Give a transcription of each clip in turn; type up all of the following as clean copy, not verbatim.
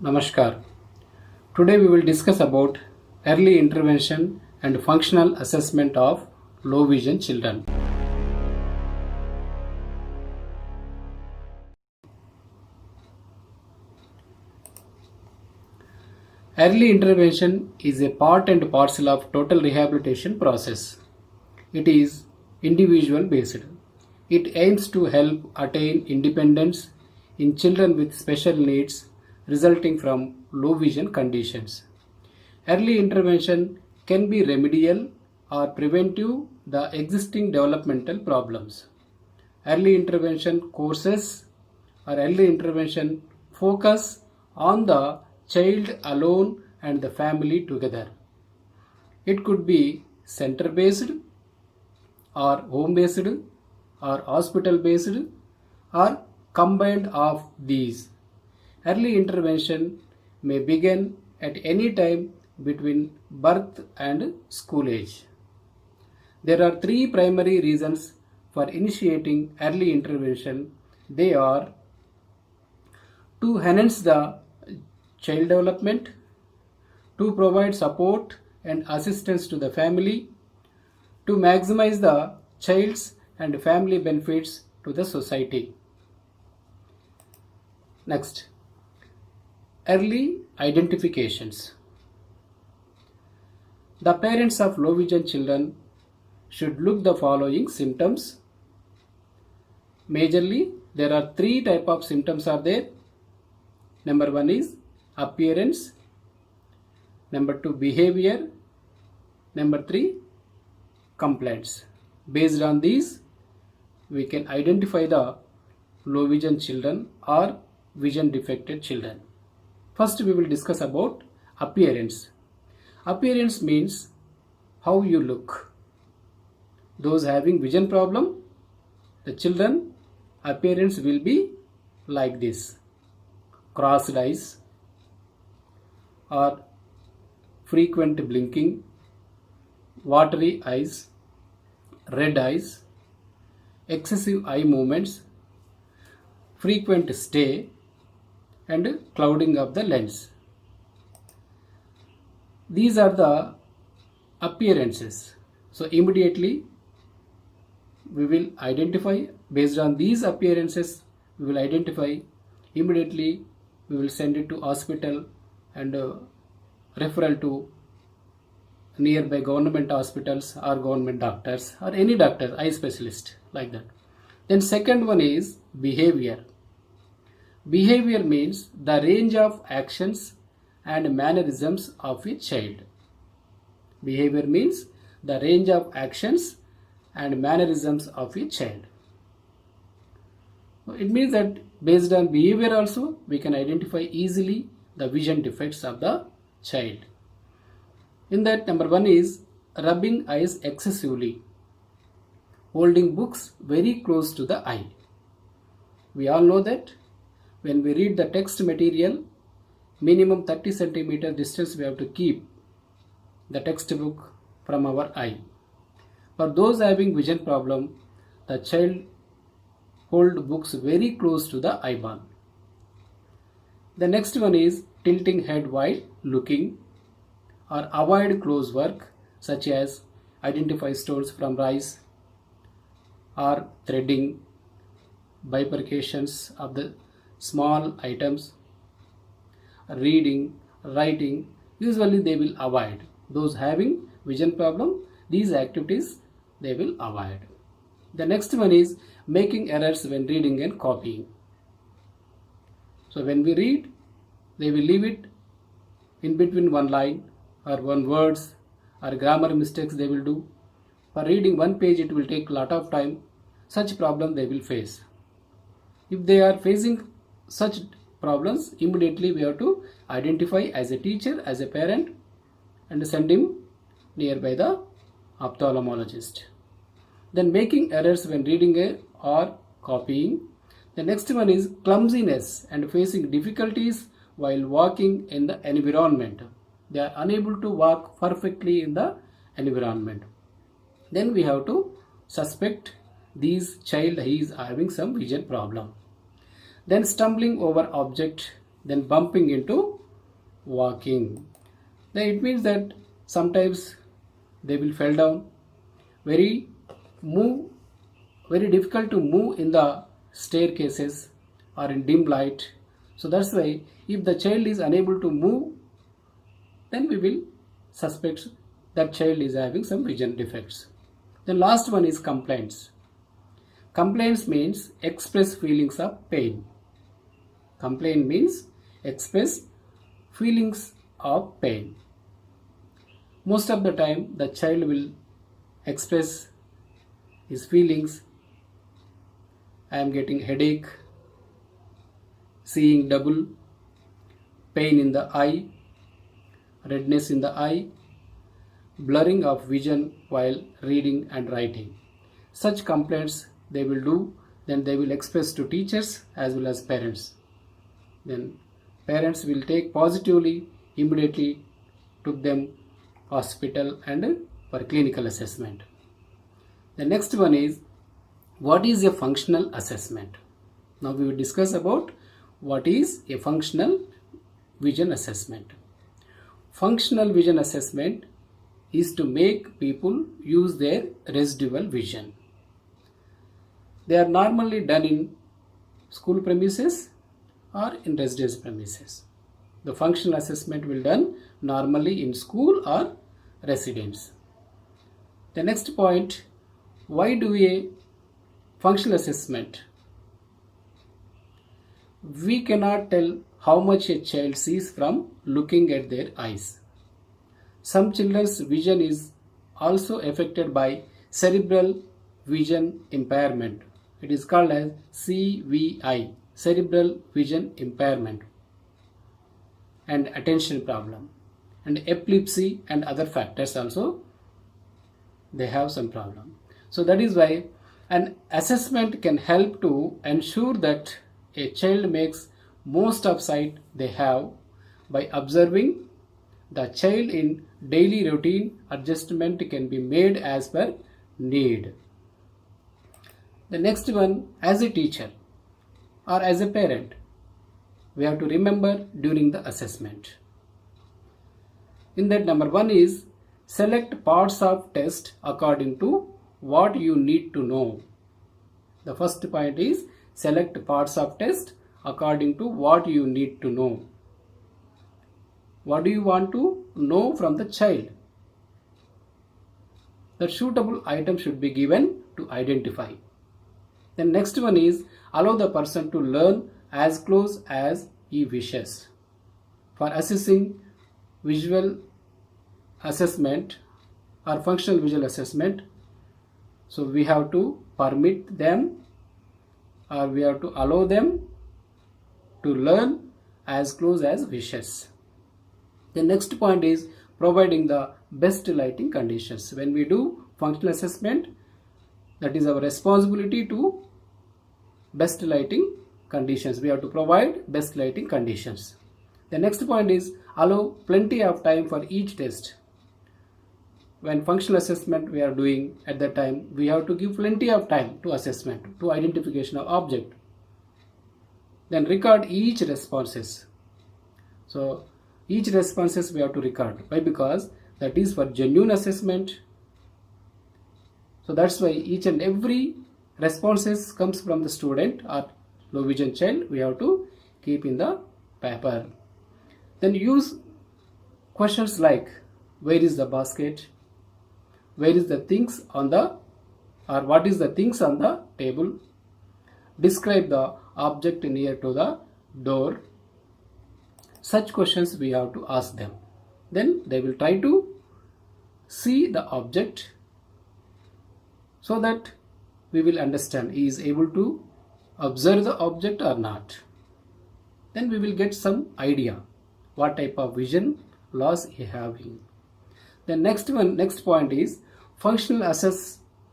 Namaskar. Today we will discuss about early intervention and functional assessment of low vision children. Early intervention is a part and parcel of total rehabilitation process. It is individual based. It aims to help attain independence in children with special needs resulting from low vision conditions. Early intervention can be remedial or preventive the existing developmental problems. Early intervention courses or early intervention focus on the child alone and the family together. It could be center based or home based or hospital based or combined of these. Early intervention may begin at any time between birth and school age. There are three primary reasons for initiating early intervention. They are to enhance the child development, to provide support and assistance to the family, to maximize the child's and family benefits to the society. Next, early identifications. The parents of low vision children should look the following symptoms. Majorly, there are three type of symptoms are there. Number one is appearance. Number two, behavior. Number three, complaints. Based on these, we can identify the low vision children or vision defected children. First, we will discuss about appearance. Appearance means how you look. Those having vision problem, the children appearance will be like this: crossed eyes or frequent blinking, watery eyes, red eyes, excessive eye movements, frequent stay and clouding of the lens. These are the appearances. So immediately we will identify, based on these appearances we will identify, immediately we will send it to hospital and referral to nearby government hospitals or government doctors or any doctor, eye specialist, like that. Then second one is behavior. Behavior means the range of actions and mannerisms of a child. Behavior means the range of actions and mannerisms of a child. It means that based on behavior also we can identify easily the vision defects of the child. In that, number one is rubbing eyes excessively, holding books very close to the eye. We all know that when we read the text material, minimum 30 centimeter distance we have to keep the textbook from our eye. For those having vision problem, the child hold books very close to the eyeball. The next one is tilting head while looking, or avoid close work such as identify stones from eyes or threading, bifurcations of the small items, reading, writing. Usually they will avoid. Those having vision problem, these activities they will avoid. The next one is making errors when reading and copying. So when we read, they will leave it in between one line or one words, or grammar mistakes they will do. For reading one page it will take a lot of time. Such problem they will face. If they are facing such problems, immediately we have to identify as a teacher, as a parent, and send him nearby the ophthalmologist. Then making errors when reading or copying. The next one is clumsiness and facing difficulties while walking in the environment. They are unable to walk perfectly in the environment. Then we have to suspect this child, he is having some vision problem. Then stumbling over object then bumping into walking. Then it means that sometimes they will fall down, very difficult to move in the staircases or in dim light. So that's why if the child is unable to move, then we will suspect that child is having some vision defects. The last one is complaints. Complaints means express feelings of pain. Complaint means express feelings of pain. Most of the time the child will express his feelings. I am getting headache, seeing double, pain in the eye, redness in the eye, blurring of vision while reading and writing. Such complaints they will do, then they will express to teachers as well as parents. Then parents will take positively, immediately took them hospital and for clinical assessment. The next one is, what is a functional assessment? Now we will discuss about what is a functional vision assessment. Functional vision assessment is to make people use their residual vision. They are normally done in school premises or in residence premises. The functional assessment will done normally in school or residence. The next point, why do a functional assessment? We cannot tell how much a child sees from looking at their eyes. Some children's vision is also affected by cerebral vision impairment. It is called as CVI, cerebral vision impairment, and attention problem, and epilepsy and other factors also they have some problem. So that is why an assessment can help to ensure that a child makes most of sight they have by observing the child. In daily routine, adjustment can be made as per need. The next one, as a teacher or as a parent, we have to remember during the assessment. In that, number one is select parts of test according to what you need to know. The first point is select parts of test according to what you need to know. What do you want to know from the child? The suitable item should be given to identify. The next one is allow the person to learn as close as he wishes. For assessing visual assessment or functional visual assessment, so we have to permit them or we have to allow them to learn as close as wishes. The next point is providing the best lighting conditions. When we do functional assessment, that is our responsibility to best lighting conditions. We have to provide best lighting conditions. The next point is allow plenty of time for each test. When functional assessment we are doing, at that time we have to give plenty of time to assessment, to identification of object. Then record each responses. So each responses we have to record. Why? Because that is for genuine assessment. So that's why each and every responses comes from the student or low vision child, we have to keep in the paper. Then use questions like, where is the basket? Where is the things on the, or what is the things on the table? Describe the object near to the door. Such questions we have to ask them. Then they will try to see the object so that we will understand he is able to observe the object or not. Then we will get some idea what type of vision loss he having. The next point is functional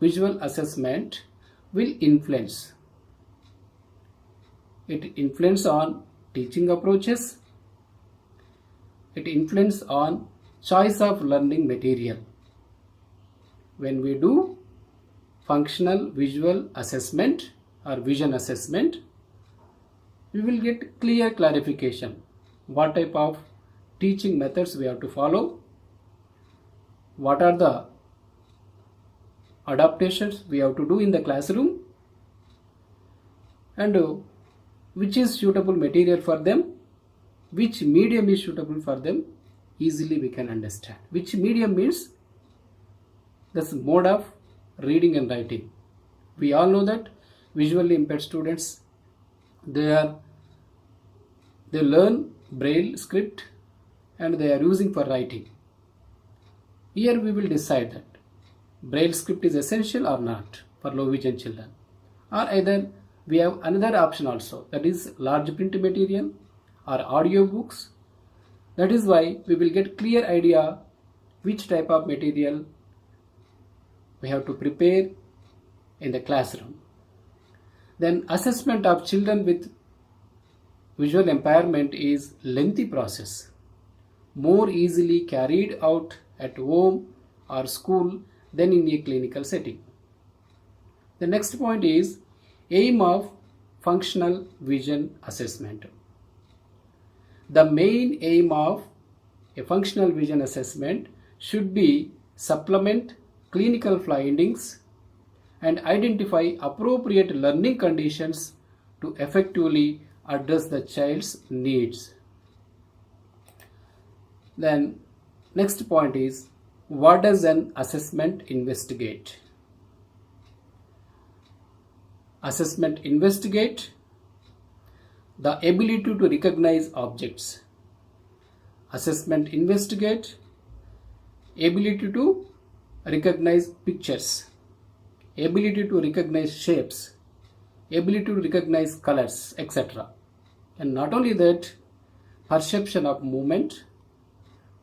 visual assessment will influence. It influence on teaching approaches. It influence on choice of learning material. When we do functional visual assessment or vision assessment, we will get clear clarification what type of teaching methods we have to follow, what are the adaptations we have to do in the classroom, and which is suitable material for them, which medium is suitable for them. Easily we can understand. Which medium means this mode of reading and writing. We all know that visually impaired students, they learn Braille script and they are using for writing. Here we will decide that Braille script is essential or not for low vision children, or either we have another option also, that is large print material or audio books. That is why we will get clear idea which type of material we have to prepare in the classroom. Then assessment of children with visual impairment is lengthy process, more easily carried out at home or school than in a clinical setting. The next point is aim of functional vision assessment. The main aim of a functional vision assessment should be supplement clinical findings and identify appropriate learning conditions to effectively address the child's needs. Then next point is, what does an assessment investigate? Assessment investigate the ability to recognize objects. Assessment investigate ability to recognize pictures, ability to recognize shapes, ability to recognize colors, etc. And not only that, perception of movement,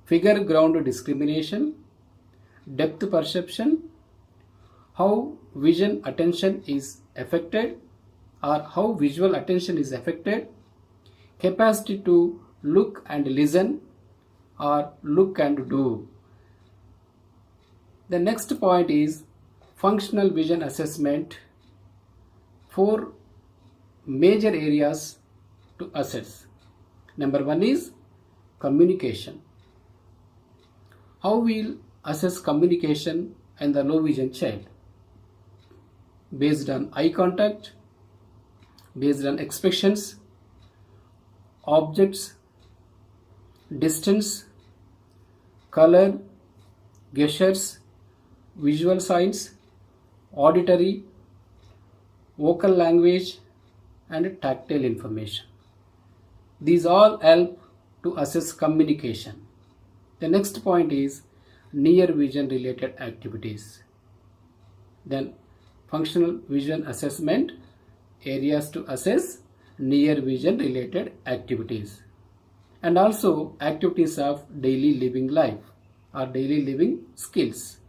figure ground discrimination, depth perception, how vision attention is affected or how visual attention is affected, capacity to look and listen or look and do. The next point is functional vision assessment. 4 major areas to assess. Number 1 is communication. How we'll assess communication in the low vision child? Based on eye contact, based on expressions, objects, distance, color, gestures, visual signs, auditory, vocal language, and tactile information. These all help to assess communication. The next point is near vision related activities. Then functional vision assessment areas to assess near vision related activities, and also activities of daily living life or daily living skills.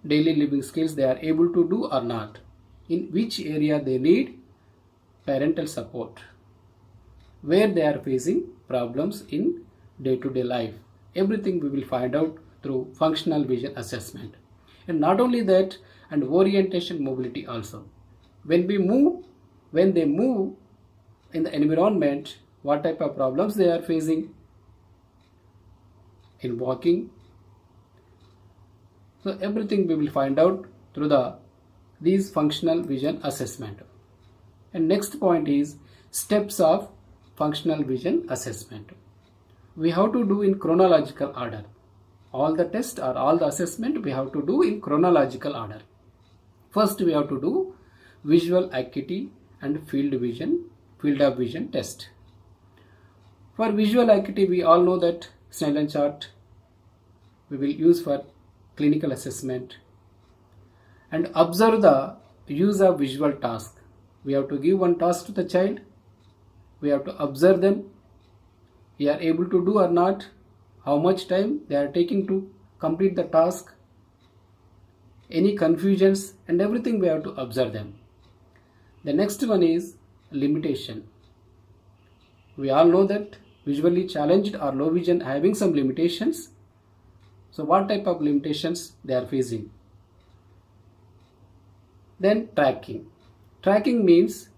Daily living skills they are able to do or not, in which area they need parental support, where they are facing problems in day-to-day life. Everything we will find out through functional vision assessment. And not only that, and orientation mobility also. When they move in the environment, what type of problems they are facing in walking. So everything we will find out through these functional vision assessment. And next point is steps of functional vision assessment. We have to do in chronological order. All the test or all the assessment we have to do in chronological order. First we have to do visual acuity and field of vision test. For visual acuity we all know that Snellen chart we will use for clinical assessment. And observe the use of visual task. We have to give one task to the child. We have to observe them. They are able to do or not. How much time they are taking to complete the task. Any confusions and everything we have to observe them. The next one is limitation. We all know that visually challenged or low vision having some limitations. So what type of limitations they are facing? Then tracking. Tracking means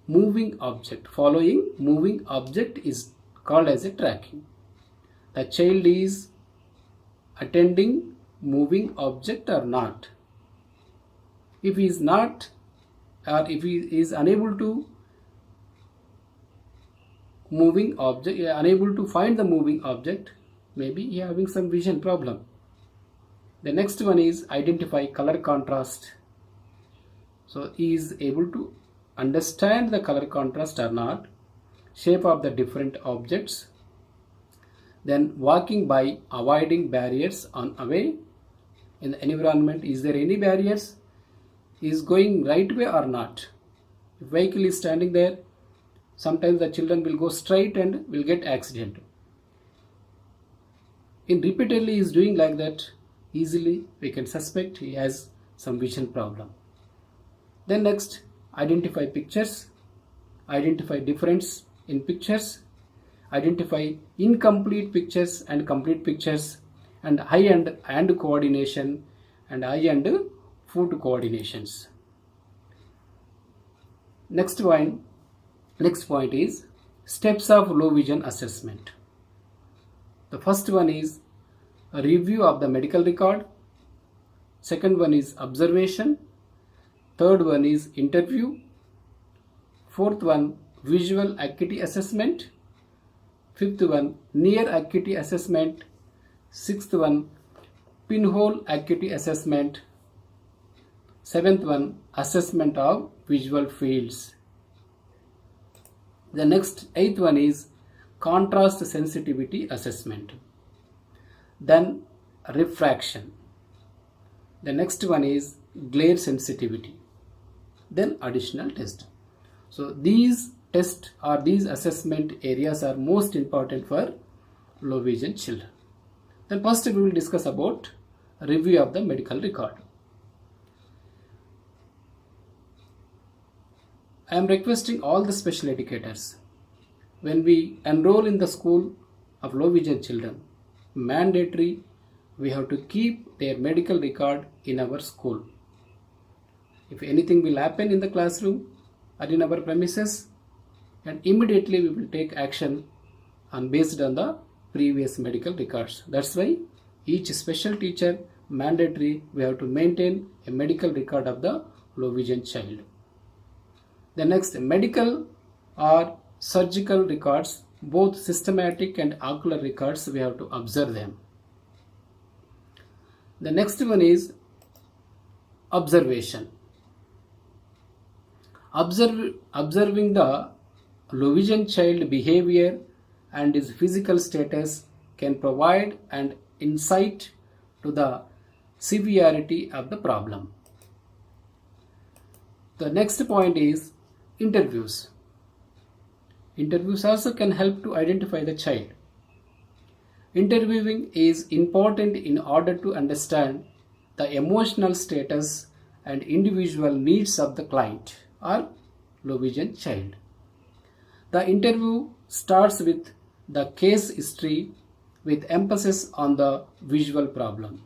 moving object. Following moving object is called as a tracking. The child is attending moving object or not. If he is not, or if he is unable to unable to find the moving object, maybe he having some vision problem. The next one is identify color contrast. So he is able to understand the color contrast or not, shape of the different objects. Then walking by avoiding barriers on away in the environment. Is there any barriers? Is going right way or not? If vehicle is standing there, sometimes the children will go straight and will get accident. In repeatedly is doing like that, easily we can suspect he has some vision problem. Then next, identify pictures, identify difference in pictures, identify incomplete pictures and complete pictures, and eye and hand coordination and eye and foot coordinations. Next point is steps of low vision assessment. The first one is a review of the medical record. Second one is observation. Third one is interview. Fourth one, visual acuity assessment. Fifth one, near acuity assessment. Sixth one, pinhole acuity assessment. Seventh one, assessment of visual fields. The next, eighth one is contrast sensitivity assessment. Then refraction. The next one is glare sensitivity. Then additional test. So these tests or these assessment areas are most important for low vision children. Then first we will discuss about review of the medical record. I am requesting all the special educators, when we enroll in the school of low vision children, mandatory we have to keep their medical record in our school. If anything will happen in the classroom or in our premises, and immediately we will take action based on the previous medical records. That's why each special teacher mandatory we have to maintain a medical record of the low vision child. The next, medical or surgical records, both systematic and ocular records, we have to observe them. The next one is observation. Observing the low vision child behavior and his physical status can provide an insight to the severity of the problem. The next point is interviews. Interviews also can help to identify the child. Interviewing is important in order to understand the emotional status and individual needs of the client or low vision child. The interview starts with the case history with emphasis on the visual problem.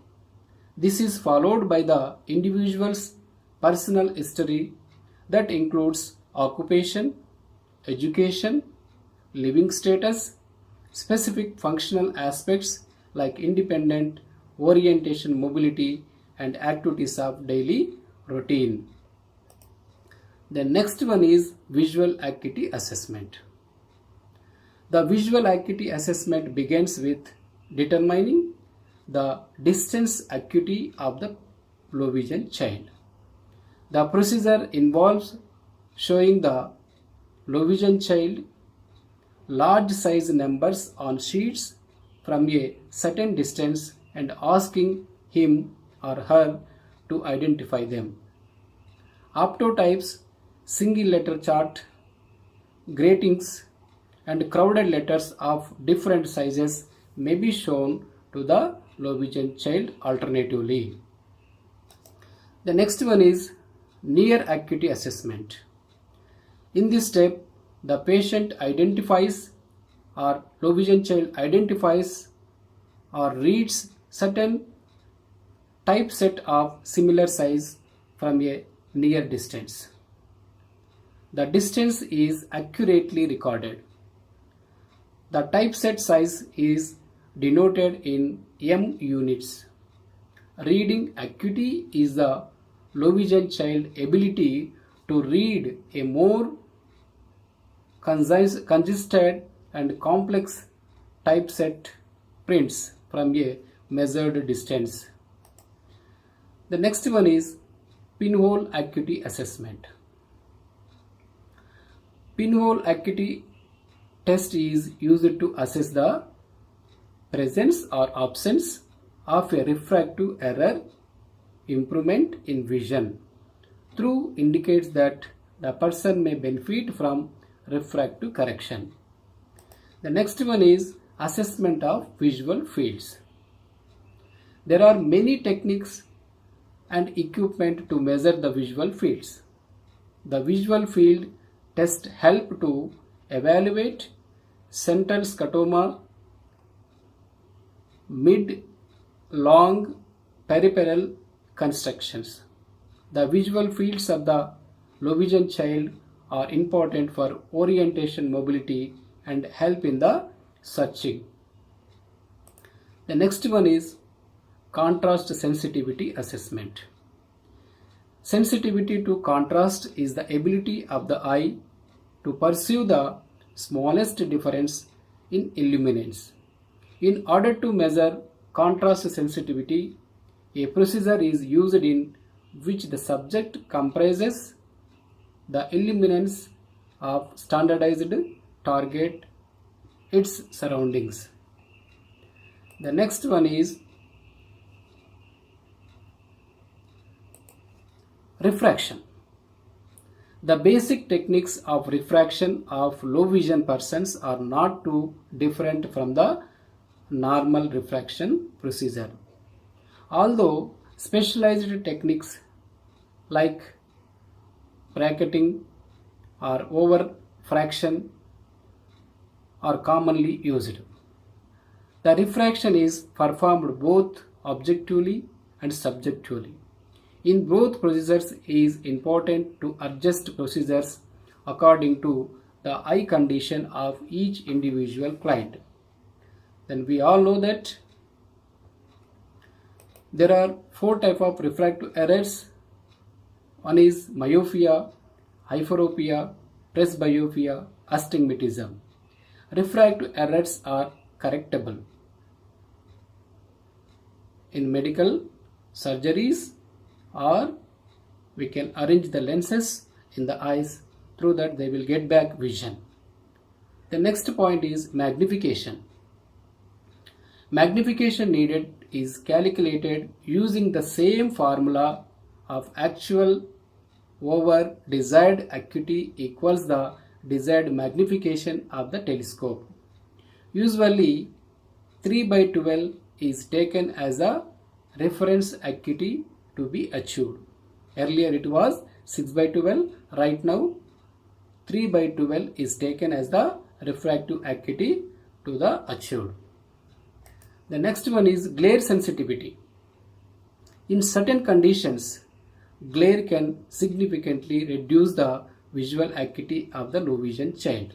This is followed by the individual's personal history that includes occupation, education, living status, specific functional aspects like independent, orientation, mobility, and activities of daily routine. The next one is visual acuity assessment. The visual acuity assessment begins with determining the distance acuity of the low vision child. The procedure involves showing the low vision child large size numbers on sheets from a certain distance and asking him or her to identify them. Optotypes, single letter chart, gratings, and crowded letters of different sizes may be shown to the low vision child alternatively. The next one is near acuity assessment. In this step, the patient identifies or low vision child identifies or reads certain typeset of similar size from a near distance. The distance is accurately recorded. The typeset size is denoted in M units. Reading acuity is the low vision child ability to read a more congested and complex typeset prints from a measured distance. The next one is pinhole acuity assessment. Pinhole acuity test is used to assess the presence or absence of a refractive error improvement in vision. Through indicates that the person may benefit from refractive correction. The next one is assessment of visual fields. There are many techniques and equipment to measure the visual fields. The visual field test help to evaluate central scotoma, mid, long, peripheral constructions. The visual fields of the low vision child are important for orientation, mobility, and help in the searching. The next one is contrast sensitivity assessment. Sensitivity to contrast is the ability of the eye to perceive the smallest difference in illuminance. In order to measure contrast sensitivity, a procedure is used in which the subject comprises the illuminance of standardized target its surroundings. The next one is refraction. The basic techniques of refraction of low vision persons are not too different from the normal refraction procedure. Although specialized techniques like bracketing or overfraction are commonly used. The refraction is performed both objectively and subjectively. In both procedures, it is important to adjust procedures according to the eye condition of each individual client. Then we all know that there are 4 types of refractive errors. One is myopia, hyperopia, presbyopia, astigmatism. Refractive errors are correctable in medical surgeries, or we can arrange the lenses in the eyes, through that they will get back vision. The next point is magnification. Magnification needed is calculated using the same formula of actual over desired acuity equals the desired magnification of the telescope. Usually 3/12 is taken as a reference acuity to be achieved. Earlier it was 6/12, right now 3/12 is taken as the refractive acuity to the achieved. The next one is glare sensitivity. In certain conditions, glare can significantly reduce the visual acuity of the low vision child.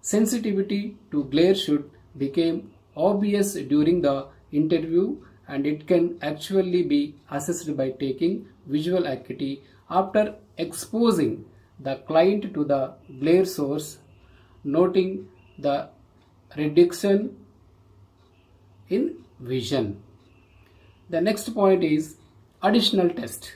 Sensitivity to glare should become obvious during the interview, and it can actually be assessed by taking visual acuity after exposing the client to the glare source, noting the reduction in vision. The next point is additional test.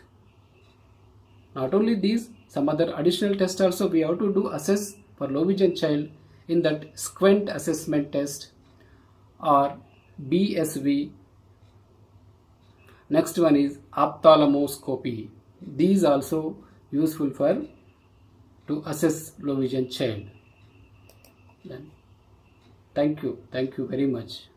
Not only these, some other additional tests also we have to do assess for low vision child, in that squint assessment test or BSV. Next one is ophthalmoscopy. These also useful for to assess low vision child. Then thank you very much.